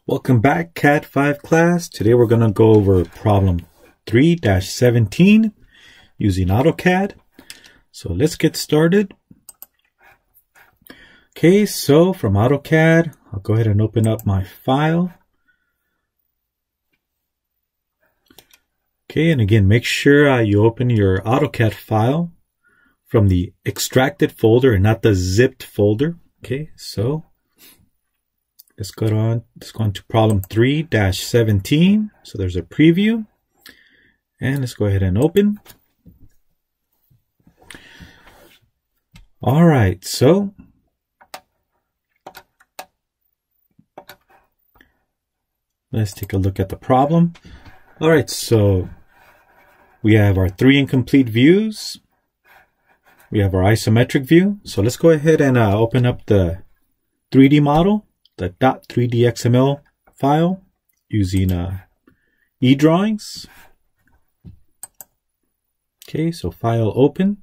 Welcome back, Cat 5 class. Today we're going to go over problem 3-17 using AutoCAD. So let's get started. Okay, so from AutoCAD, I'll go ahead and open up my file. Okay, and again, make sure you open your AutoCAD file from the extracted folder and not the zipped folder. Okay, so let's go on to problem 3-17. So there's a preview. And let's go ahead and open. All right, so let's take a look at the problem. All right, so we have our three incomplete views. We have our isometric view. So let's go ahead and open up the 3D model, the .3D.xml file using eDrawings. Okay, so file open.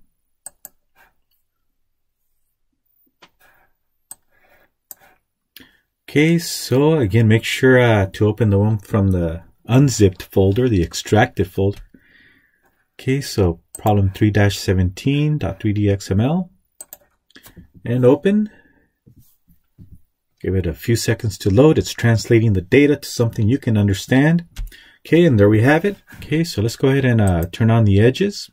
Okay, so again, make sure to open the one from the unzipped folder, the extracted folder. Okay, so problem 3-17.3D.xml and open. Give it a few seconds to load. It's translating the data to something you can understand. Okay, and there we have it. Okay, so let's go ahead and turn on the edges.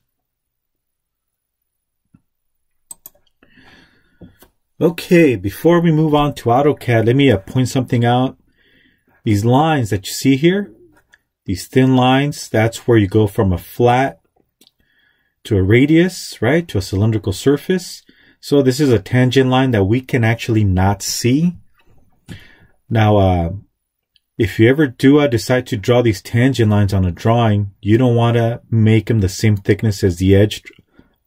Okay, before we move on to AutoCAD, let me point something out. These lines that you see here, these thin lines, that's where you go from a flat to a radius, right, to a cylindrical surface. So this is a tangent line that we can actually not see. Now, if you ever do decide to draw these tangent lines on a drawing, you don't want to make them the same thickness as the edge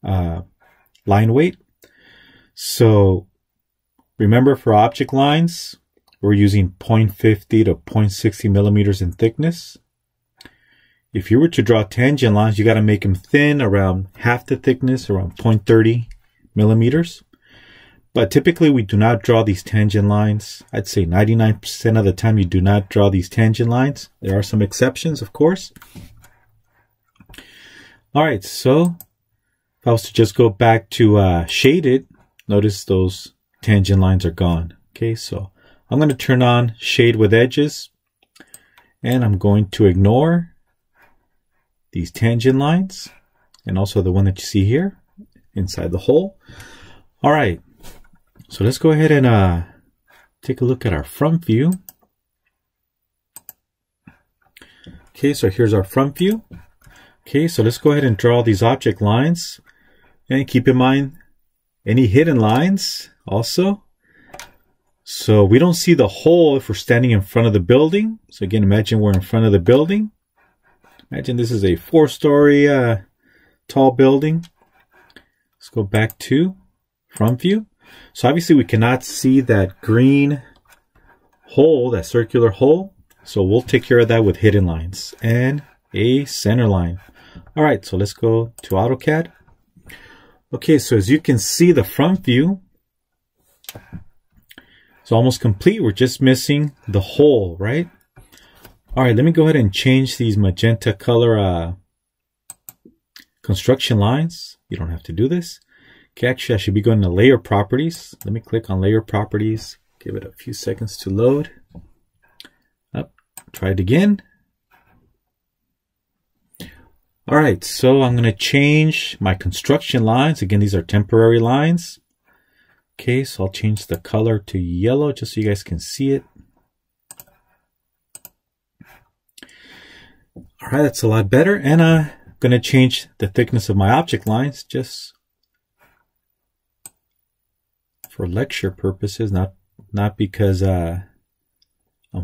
line weight. So remember, for object lines, we're using 0.50 to 0.60 millimeters in thickness. If you were to draw tangent lines, you got to make them thin, around half the thickness, around 0.30 millimeters. But typically, we do not draw these tangent lines. I'd say 99% of the time, you do not draw these tangent lines. There are some exceptions, of course. All right, so if I was to just go back to shaded, notice those tangent lines are gone. Okay, so I'm going to turn on shade with edges, and I'm going to ignore these tangent lines and also the one that you see here inside the hole. All right, so let's go ahead and take a look at our front view. Okay, so here's our front view. Okay, so let's go ahead and draw these object lines, and keep in mind any hidden lines also. So we don't see the hole if we're standing in front of the building. So again, imagine we're in front of the building. Imagine this is a 4-story tall building. Let's go back to front view. So obviously we cannot see that green hole, that circular hole. So we'll take care of that with hidden lines and a center line. All right, so let's go to AutoCAD. Okay, so as you can see, the front view is almost complete. We're just missing the hole, right? All right, let me go ahead and change these magenta color construction lines. You don't have to do this. Okay, actually, I should be going to layer properties. Let me click on layer properties. Give it a few seconds to load. Up, try it again. All right, so I'm going to change my construction lines. Again, these are temporary lines. Okay, so I'll change the color to yellow just so you guys can see it. All right, that's a lot better. And I'm going to change the thickness of my object lines just for lecture purposes, not because I'm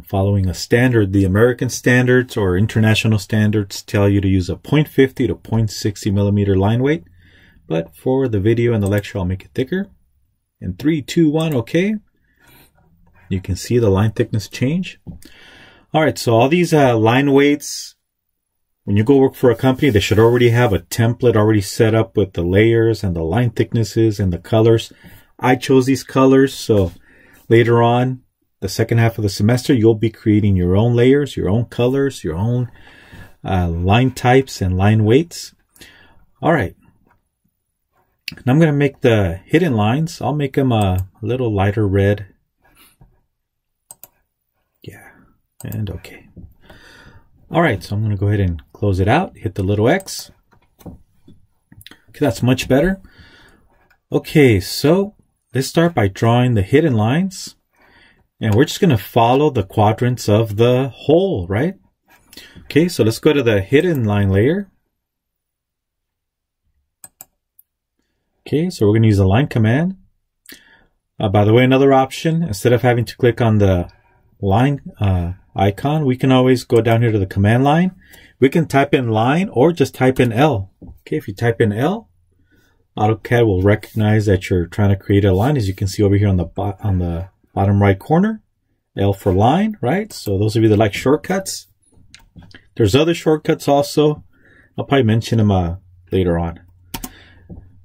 following a standard. The American standards or international standards tell you to use a 0.50 to 0.60 millimeter line weight. But for the video and the lecture, I'll make it thicker. In 3, 2, 1, okay. You can see the line thickness change. All right, so all these line weights, when you go work for a company, they should already have a template already set up with the layers and the line thicknesses and the colors. I chose these colors, so later on, the second half of the semester, you'll be creating your own layers, your own colors, your own line types and line weights. All right. Now I'm going to make the hidden lines. I'll make them a little lighter red. Yeah, and okay. All right, so I'm going to go ahead and close it out. Hit the little X. Okay, that's much better. Okay, so let's start by drawing the hidden lines. And we're just going to follow the quadrants of the whole, right? Okay, so let's go to the hidden line layer. Okay, so we're going to use the line command. By the way, another option, instead of having to click on the line icon, we can always go down here to the command line. We can type in line or just type in L. Okay, if you type in L, AutoCAD will recognize that you're trying to create a line, as you can see over here on the bottom right corner. L for line, right? So those of you that like shortcuts, there's other shortcuts also. I'll probably mention them later on.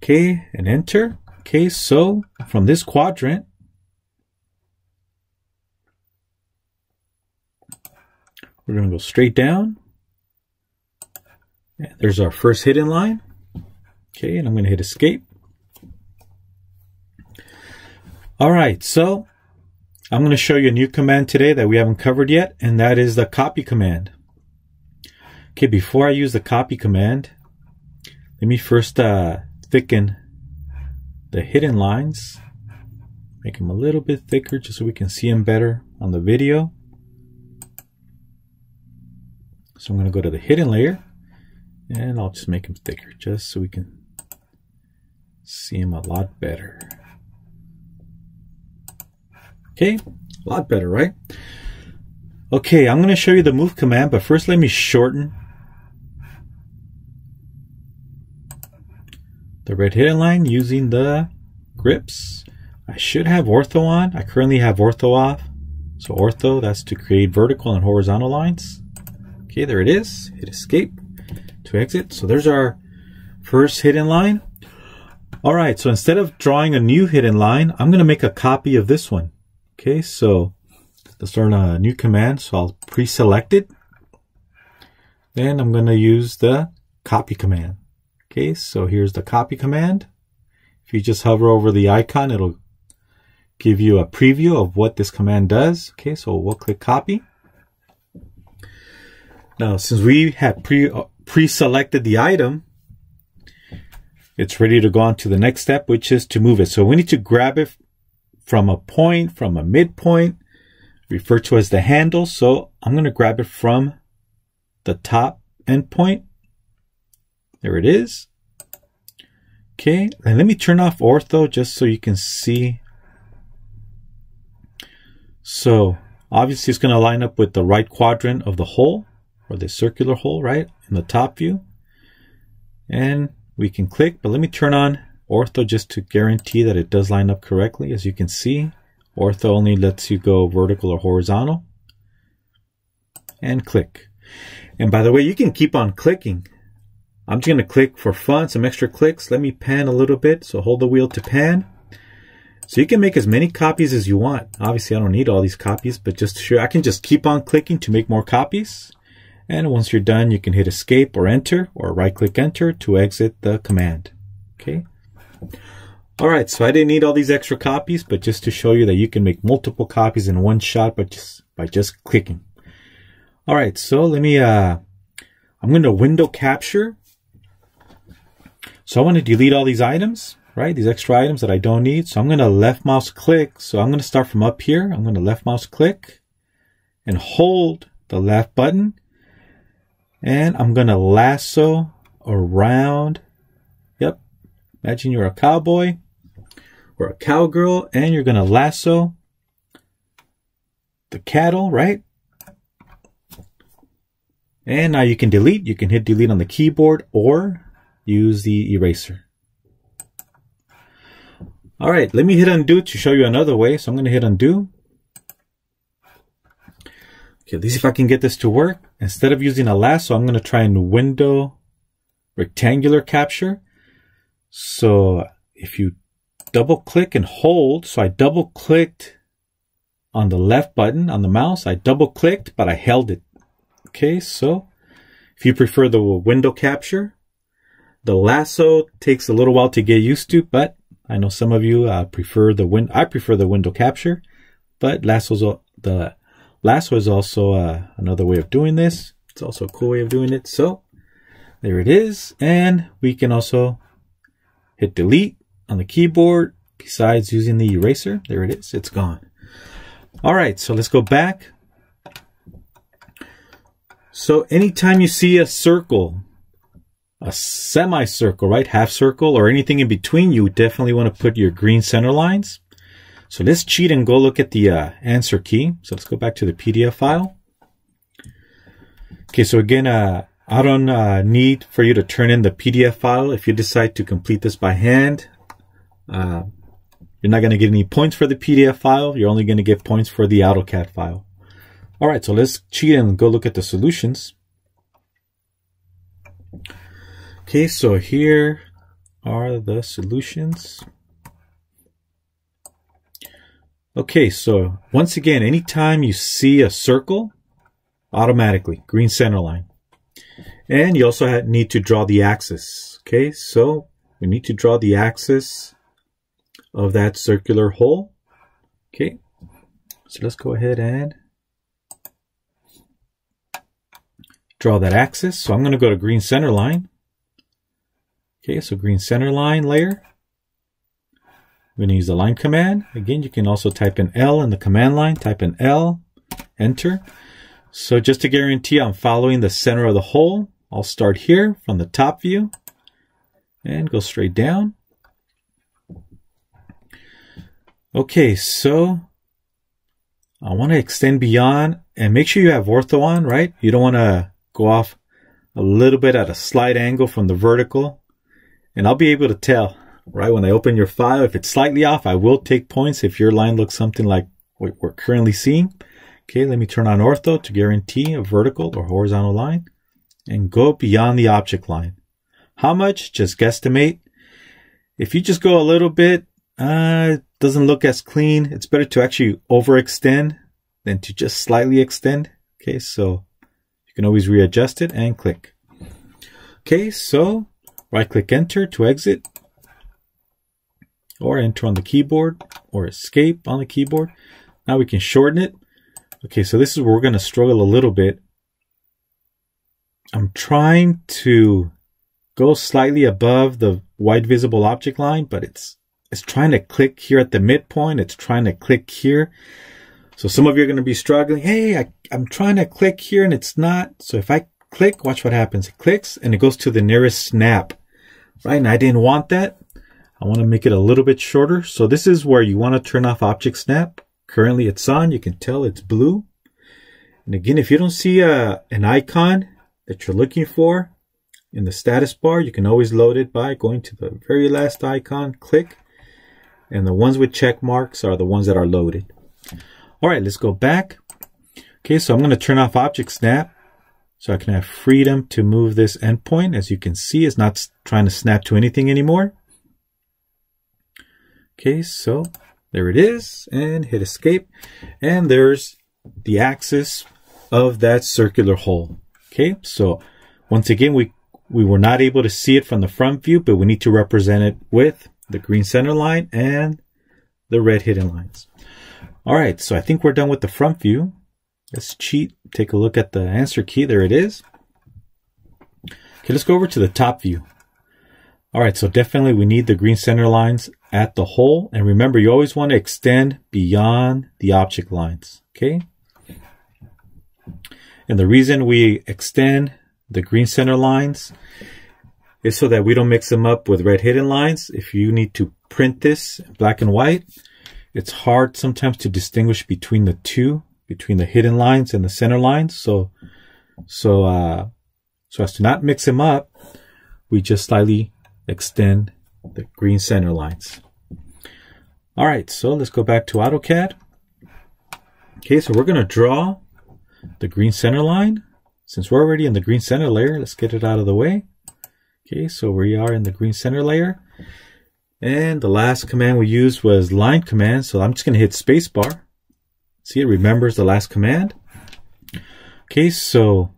Okay, and enter. Okay, so from this quadrant, we're going to go straight down. And there's our first hidden line. Okay, and I'm going to hit escape. All right, so I'm going to show you a new command today that we haven't covered yet, and that is the copy command. Okay, before I use the copy command, let me first thicken the hidden lines. Make them a little bit thicker just so we can see them better on the video. So I'm going to go to the hidden layer, and I'll just make them thicker just so we can see them a lot better. Okay, a lot better, right? Okay, I'm going to show you the move command, but first let me shorten the red hidden line using the grips. I should have ortho on. I currently have ortho off. So ortho, that's to create vertical and horizontal lines. Okay, there it is. Hit escape to exit. So there's our first hidden line. All right, so instead of drawing a new hidden line, I'm going to make a copy of this one. Okay, so let's start a new command. So I'll pre-select it. Then I'm going to use the copy command. Okay, so here's the copy command. If you just hover over the icon, it'll give you a preview of what this command does. Okay, so we'll click copy. Now, since we had pre-selected the item, it's ready to go on to the next step, which is to move it. So we need to grab it from a point, from a midpoint, referred to as the handle. So I'm going to grab it from the top endpoint. There it is. Okay, and let me turn off ortho just so you can see. So obviously it's going to line up with the right quadrant of the hole, or the circular hole, right, in the top view. And we can click, but let me turn on ortho just to guarantee that it does line up correctly. As you can see, ortho only lets you go vertical or horizontal. And click. And by the way, you can keep on clicking. I'm just going to click for fun, some extra clicks. Let me pan a little bit. So hold the wheel to pan. So you can make as many copies as you want. Obviously, I don't need all these copies, but just to show, I can just keep on clicking to make more copies. And once you're done, you can hit escape or enter, or right click enter to exit the command. Okay. All right. So I didn't need all these extra copies, but just to show you that you can make multiple copies in one shot, but by just clicking. All right. So let me, I'm going to window capture. So I want to delete all these items, right? These extra items that I don't need. So I'm going to left mouse click. So I'm going to start from up here. I'm going to left mouse click and hold the left button. And I'm going to lasso around. Yep. Imagine you're a cowboy or a cowgirl and you're going to lasso the cattle, right? And now you can delete. You can hit delete on the keyboard or use the eraser. All right, let me hit undo to show you another way. So I'm going to hit undo. Okay, let's see if I can get this to work. Instead of using a lasso, I'm going to try and window rectangular capture. So if you double click and hold, so I double clicked on the left button on the mouse. I double clicked, but I held it. Okay, so if you prefer the window capture, the lasso takes a little while to get used to, but I know some of you prefer the window capture, but the lasso is also another way of doing this. It's also a cool way of doing it. So there it is. And we can also hit delete on the keyboard besides using the eraser. There it is. It's gone. All right. So let's go back. So anytime you see a circle, a semicircle, right? Half circle or anything in between, you definitely want to put your green center lines. So let's cheat and go look at the answer key. So let's go back to the PDF file. Okay, so again, I don't need for you to turn in the PDF file. If you decide to complete this by hand, you're not going to get any points for the PDF file. You're only going to get points for the AutoCAD file. All right, so let's cheat and go look at the solutions. Okay, so here are the solutions. Okay, so once again, anytime you see a circle, automatically green center line. And you also need to draw the axis. Okay, so we need to draw the axis of that circular hole. Okay, so let's go ahead and draw that axis. So I'm going to go to green center line. Okay, so green center line layer. I'm going to use the line command. Again, you can also type in L in the command line. Type in L, enter. So just to guarantee I'm following the center of the hole, I'll start here from the top view and go straight down. Okay, so I want to extend beyond and make sure you have ortho on, right? You don't want to go off a little bit at a slight angle from the vertical. And I'll be able to tell, right, when I open your file, if it's slightly off, I will take points if your line looks something like what we're currently seeing. Okay, let me turn on ortho to guarantee a vertical or horizontal line and go beyond the object line. How much? Just guesstimate. If you just go a little bit, it doesn't look as clean. It's better to actually overextend than to just slightly extend. Okay, so you can always readjust it and click. Okay, so right click enter to exit, or enter on the keyboard, or escape on the keyboard. Now we can shorten it. Okay, so this is where we're going to struggle a little bit. I'm trying to go slightly above the white visible object line, but it's trying to click here at the midpoint. It's trying to click here. So some of you are going to be struggling. Hey, I'm trying to click here and it's not. So if I click, watch what happens. It clicks and it goes to the nearest snap, right? And I didn't want that. I want to make it a little bit shorter. So this is where you want to turn off object snap. Currently it's on. You can tell it's blue. And again, if you don't see an icon that you're looking for in the status bar, you can always load it by going to the very last icon, click, and the ones with check marks are the ones that are loaded. All right, let's go back. Okay, so I'm going to turn off object snap so I can have freedom to move this endpoint. As you can see, it's not trying to snap to anything anymore. Okay, so there it is, and hit escape, and there's the axis of that circular hole. Okay, so once again, we were not able to see it from the front view, but we need to represent it with the green center line and the red hidden lines. All right, so I think we're done with the front view. Let's cheat, take a look at the answer key. There it is. Okay, let's go over to the top view. All right, so definitely we need the green center lines at the hole. And remember, you always want to extend beyond the object lines, okay? And the reason we extend the green center lines is so that we don't mix them up with red hidden lines. If you need to print this black and white, it's hard sometimes to distinguish between the two, between the hidden lines and the center lines. So as to not mix them up, we just slightly extend the green center lines. All right, so let's go back to AutoCAD. Okay, so we're going to draw the green center line. Since we're already in the green center layer, let's get it out of the way. Okay, so we are in the green center layer. And the last command we used was line command. So I'm just going to hit spacebar. See, it remembers the last command. Okay, so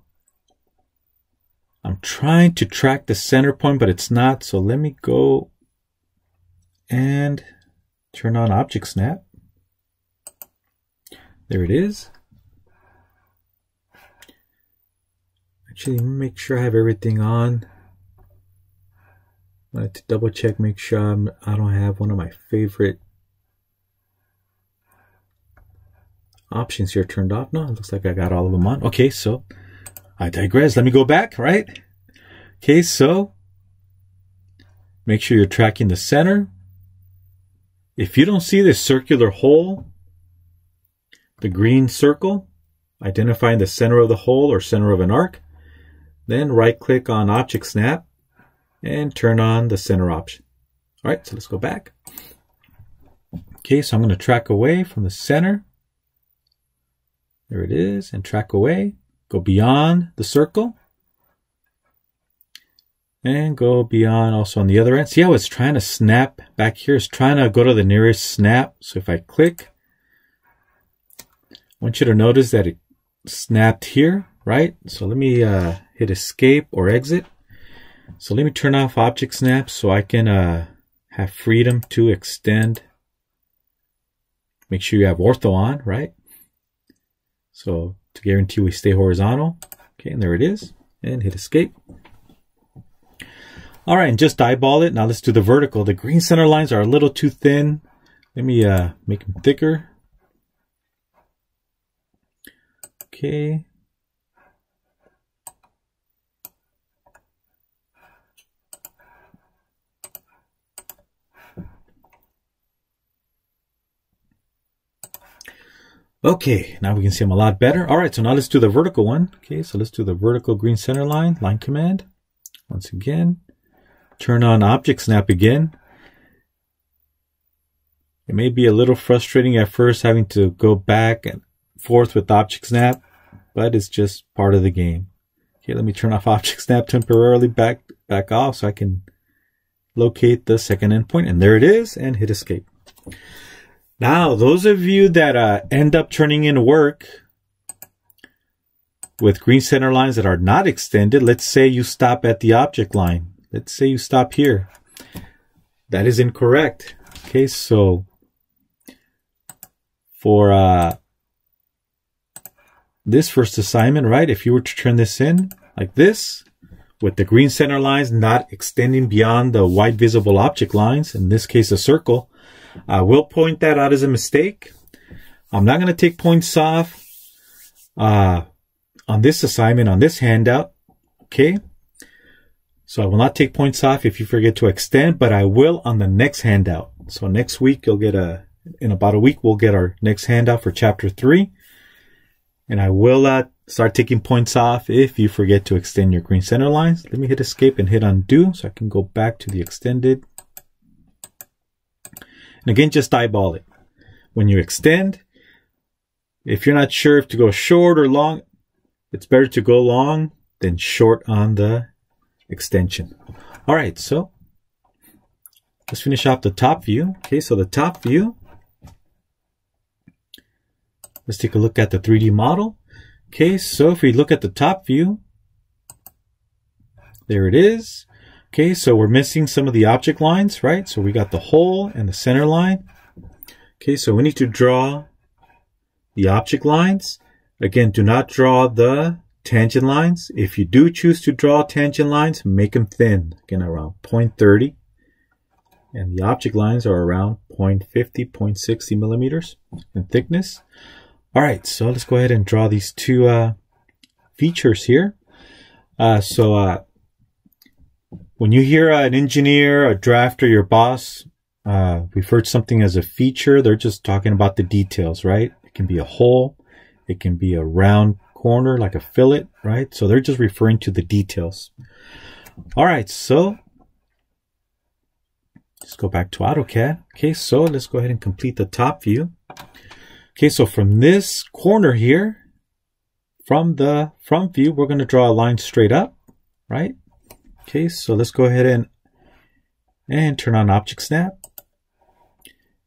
I'm trying to track the center point, but it's not. So let me go and turn on Object Snap. There it is. Actually, let me make sure I have everything on. I wanted to double check, make sure I don't have one of my favorite options here turned off. No, it looks like I got all of them on. Okay, so I digress. Let me go back, right? Okay, so make sure you're tracking the center. If you don't see this circular hole, the green circle, identifying the center of the hole or center of an arc, then right click on Object Snap and turn on the center option. All right, so let's go back. Okay, so I'm going to track away from the center. There it is, and track away. Go beyond the circle. And go beyond also on the other end. See how it's trying to snap back here? It's trying to go to the nearest snap. So if I click, I want you to notice that it snapped here, right? So let me hit escape or exit. So let me turn off Object Snap so I can have freedom to extend. Make sure you have ortho on, right? So to guarantee we stay horizontal. Okay, and there it is. And hit escape. All right, and just eyeball it. Now let's do the vertical. The green center lines are a little too thin. Let me make them thicker. Okay. Okay, now we can see them a lot better. All right, so now let's do the vertical one. Okay, so let's do the vertical green center line command. Once again, turn on Object Snap again. It may be a little frustrating at first having to go back and forth with Object Snap, but it's just part of the game. Okay, let me turn off Object Snap temporarily, back off so I can locate the second endpoint, and there it is, and hit escape. Now, those of you that end up turning in work with green center lines that are not extended, let's say you stop at the object line. Let's say you stop here. That is incorrect. Okay, so for this first assignment, right, if you were to turn this in like this, with the green center lines not extending beyond the white visible object lines, in this case a circle, I will point that out as a mistake. I'm not going to take points off on this assignment, on this handout. Okay. So I will not take points off if you forget to extend, but I will on the next handout. So next week, you'll get in about a week, we'll get our next handout for chapter 3. And I will start taking points off if you forget to extend your green center lines. Let me hit escape and hit undo so I can go back to the extended. And again, just eyeball it. When you extend, if you're not sure if to go short or long, it's better to go long than short on the extension. All right, so let's finish off the top view. Okay, so the top view. Let's take a look at the 3D model. Okay, so if we look at the top view, there it is. Okay, so we're missing some of the object lines, right? So we got the hole and the center line. Okay, so we need to draw the object lines. Again, do not draw the tangent lines. If you do choose to draw tangent lines, make them thin. Again, around 0.30. And the object lines are around 0.50, 0.60 millimeters in thickness. All right, so let's go ahead and draw these two features here. When you hear an engineer, a drafter, your boss refer to something as a feature, they're just talking about the details, right? It can be a hole. It can be a round corner like a fillet, right? So they're just referring to the details. All right, so let's go back to AutoCAD. Okay, so let's go ahead and complete the top view. Okay, so from this corner here, from the front view, we're going to draw a line straight up, right? Okay, so let's go ahead and turn on Object Snap.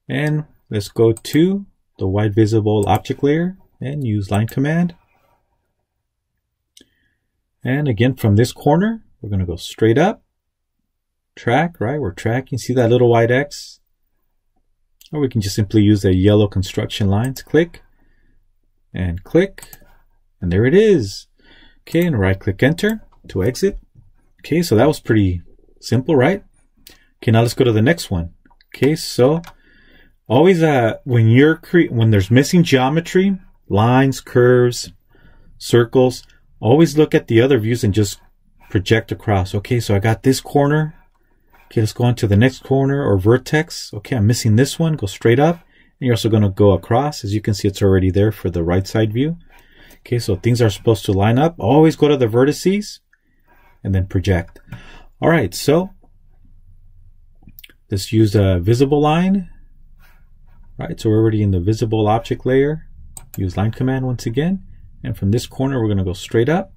And let's go to the white visible object layer, and use line command. And again, from this corner, we're going to go straight up. Track, right? We're tracking. See that little white X? Or we can just simply use the yellow construction lines. Click and click. And there it is. Okay, and right click enter to exit. Okay, so that was pretty simple, right? Okay, now let's go to the next one. Okay, so always when there's missing geometry, lines, curves, circles, always look at the other views and just project across. Okay, so I got this corner. Okay, let's go on to the next corner or vertex. Okay, I'm missing this one. Go straight up. And you're also going to go across. As you can see, it's already there for the right side view. Okay, so things are supposed to line up. Always go to the vertices and then project. All right, so let's use a visible line. Right, so we're already in the visible object layer. Use line command once again. And from this corner, we're going to go straight up.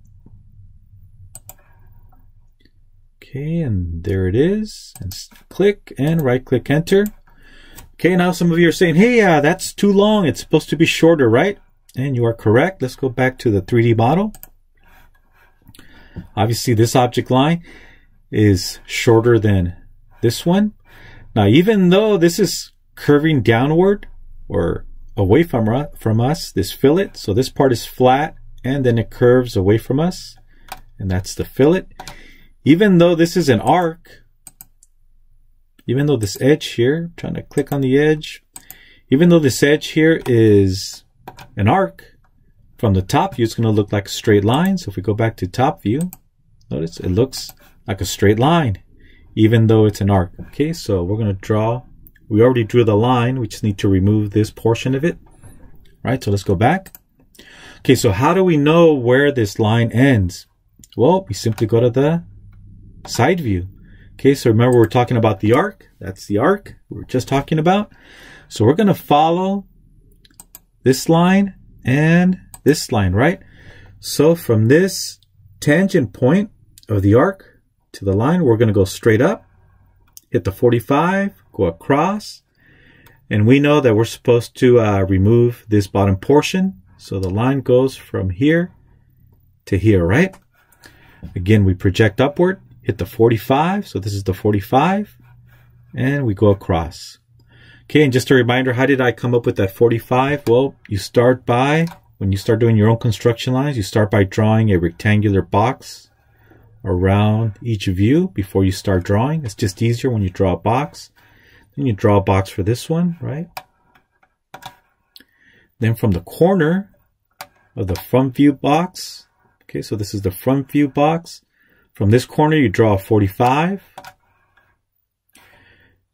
Okay, and there it is. And click and right click enter. Okay, now some of you are saying, hey, that's too long. It's supposed to be shorter, right? And you are correct. Let's go back to the 3D model. Obviously, this object line is shorter than this one. Now, even though this is curving downward or away from us, this fillet, so this part is flat and then it curves away from us, and that's the fillet. Even though this is an arc, even though this edge here, I'm trying to click on the edge, even though this edge here is an arc, from the top view, it's going to look like a straight line. So if we go back to top view, notice it looks like a straight line, even though it's an arc. Okay, so we're going to draw, we already drew the line. We just need to remove this portion of it. All right, so let's go back. Okay, so how do we know where this line ends? Well, we simply go to the side view. Okay, so remember we're talking about the arc. That's the arc we were just talking about. So we're going to follow this line and this line, right? So from this tangent point of the arc to the line, we're going to go straight up, hit the 45, go across, and we know that we're supposed to remove this bottom portion. So the line goes from here to here, right? Again, we project upward, hit the 45, so this is the 45, and we go across. Okay, and just a reminder, how did I come up with that 45? Well, you start by, when you start doing your own construction lines, you start by drawing a rectangular box around each view before you start drawing. It's just easier when you draw a box. Then you draw a box for this one, right? Then from the corner of the front view box, okay, so this is the front view box. From this corner, you draw a 45.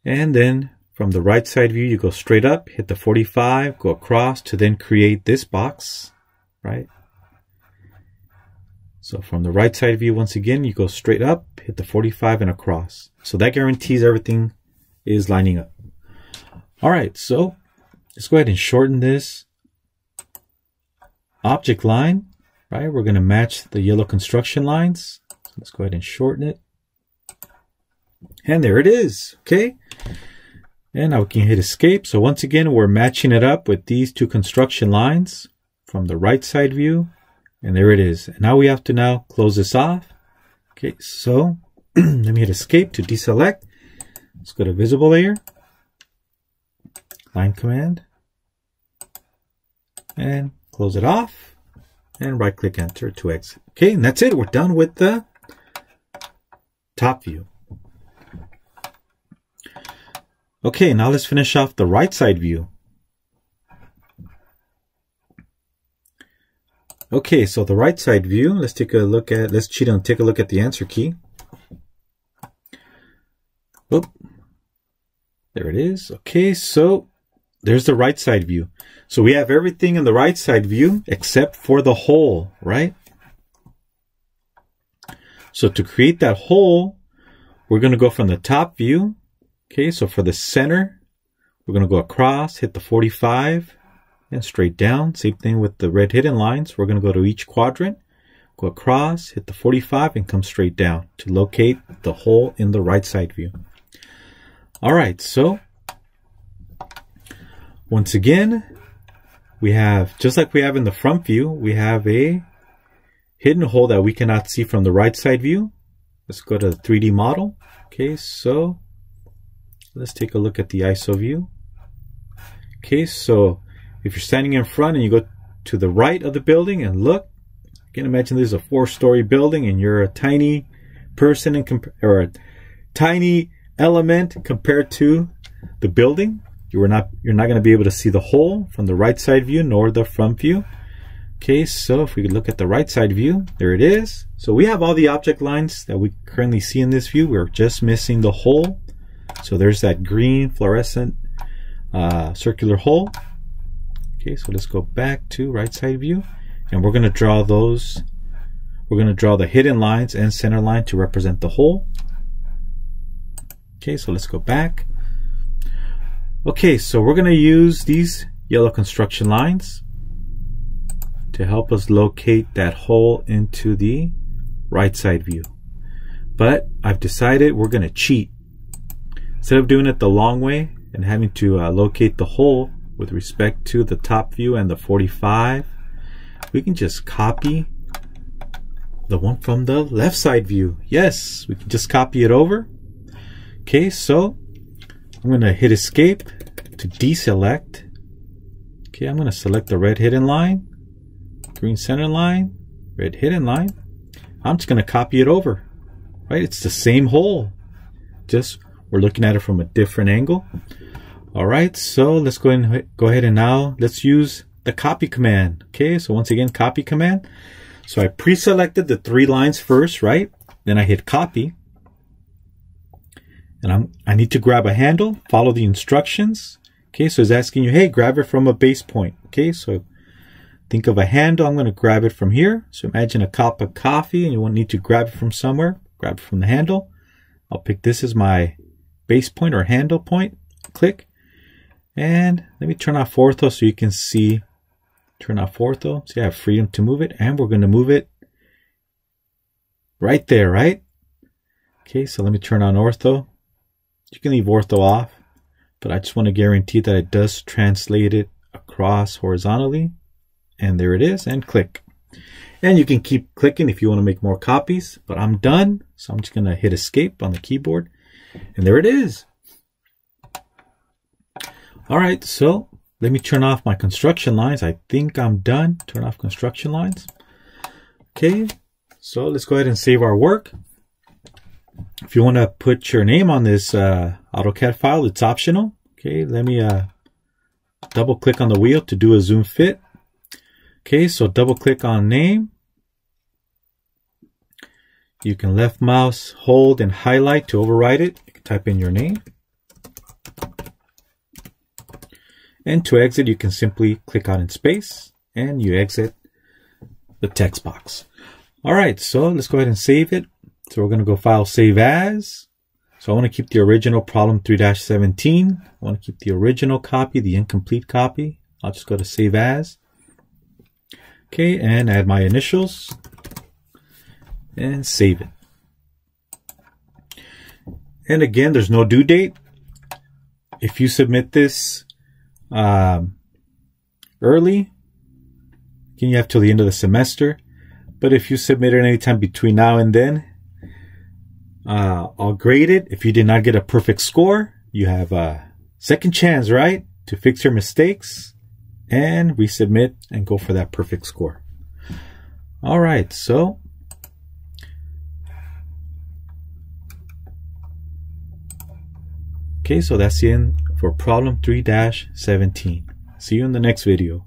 And then from the right side view, you go straight up, hit the 45, go across to then create this box, right? So from the right side view, once again, you go straight up, hit the 45 and across. So that guarantees everything is lining up. All right, so let's go ahead and shorten this object line, right? We're going to match the yellow construction lines. So let's go ahead and shorten it. And there it is, okay? And now we can hit escape. So once again, we're matching it up with these two construction lines from the right side view. And there it is. And now we have to now close this off. Okay, so let me hit escape to deselect. Let's go to visible layer, line command, and close it off. And right click enter to exit. Okay, and that's it. We're done with the top view. Okay, now let's finish off the right side view. Okay, so the right side view, let's cheat and take a look at the answer key. Oop. There it is. Okay, so there's the right side view. So we have everything in the right side view except for the hole, right? So to create that hole, we're going to go from the top view. Okay, so for the center, we're going to go across, hit the 45, and straight down. Same thing with the red hidden lines. We're going to go to each quadrant, go across, hit the 45, and come straight down to locate the hole in the right side view. All right, so once again, we have, just like we have in the front view, we have a hidden hole that we cannot see from the right side view. Let's go to the 3D model. Okay, so let's take a look at the ISO view. Okay, so if you're standing in front and you go to the right of the building and look, you can imagine this is a 4-story building and you're a tiny person or a tiny element compared to the building. You're not going to be able to see the hole from the right side view nor the front view. Okay, so if we could look at the right side view, there it is. So we have all the object lines that we currently see in this view. We're just missing the hole. So there's that green fluorescent circular hole. Okay, so let's go back to right side view, and we're going to draw those. We're going to draw the hidden lines and center line to represent the hole. Okay, so let's go back. Okay, so we're going to use these yellow construction lines to help us locate that hole into the right side view. But I've decided we're going to cheat. Instead of doing it the long way and having to locate the hole with respect to the top view and the 45, we can just copy the one from the left side view. Yes, we can just copy it over. Okay, so I'm going to hit escape to deselect. Okay, I'm going to select the red hidden line, green center line, red hidden line. I'm just going to copy it over. Right, it's the same hole, just we're looking at it from a different angle. All right, so let's go ahead and now let's use the copy command. Okay, so once again, copy command. So I pre-selected the 3 lines first, right? Then I hit copy, and I need to grab a handle, follow the instructions. Okay, so it's asking you, hey, grab it from a base point. Okay, so think of a handle. I'm going to grab it from here. So imagine a cup of coffee, and you won't need to grab it from somewhere. Grab it from the handle. I'll pick this as my base point or handle point. Click. And let me turn off ortho so you can see. Turn off ortho. See, I have freedom to move it. And we're going to move it right there, right? Okay, so let me turn on ortho. You can leave ortho off, but I just want to guarantee that it does translate it across horizontally. And there it is, and click. And you can keep clicking if you want to make more copies, but I'm done. So I'm just going to hit escape on the keyboard, and there it is. All right, so let me turn off my construction lines. I think I'm done. Turn off construction lines. Okay, so let's go ahead and save our work. If you want to put your name on this AutoCAD file, it's optional. Okay, let me double click on the wheel to do a zoom fit. Okay, so double click on name. You can left mouse, hold, and highlight to override it. You can type in your name. And to exit, you can simply click on in space and you exit the text box. All right, so let's go ahead and save it. So we're going to go File, Save As. So I want to keep the original problem 3-17. I want to keep the original copy, the incomplete copy. I'll just go to Save As. Okay, and add my initials and save it. And again, there's no due date. If you submit this early, you have till the end of the semester. But if you submit it anytime between now and then, I'll grade it. If you did not get a perfect score, you have a second chance, right, to fix your mistakes and resubmit and go for that perfect score. All right, so okay, so that's the end for problem 3-17. See you in the next video.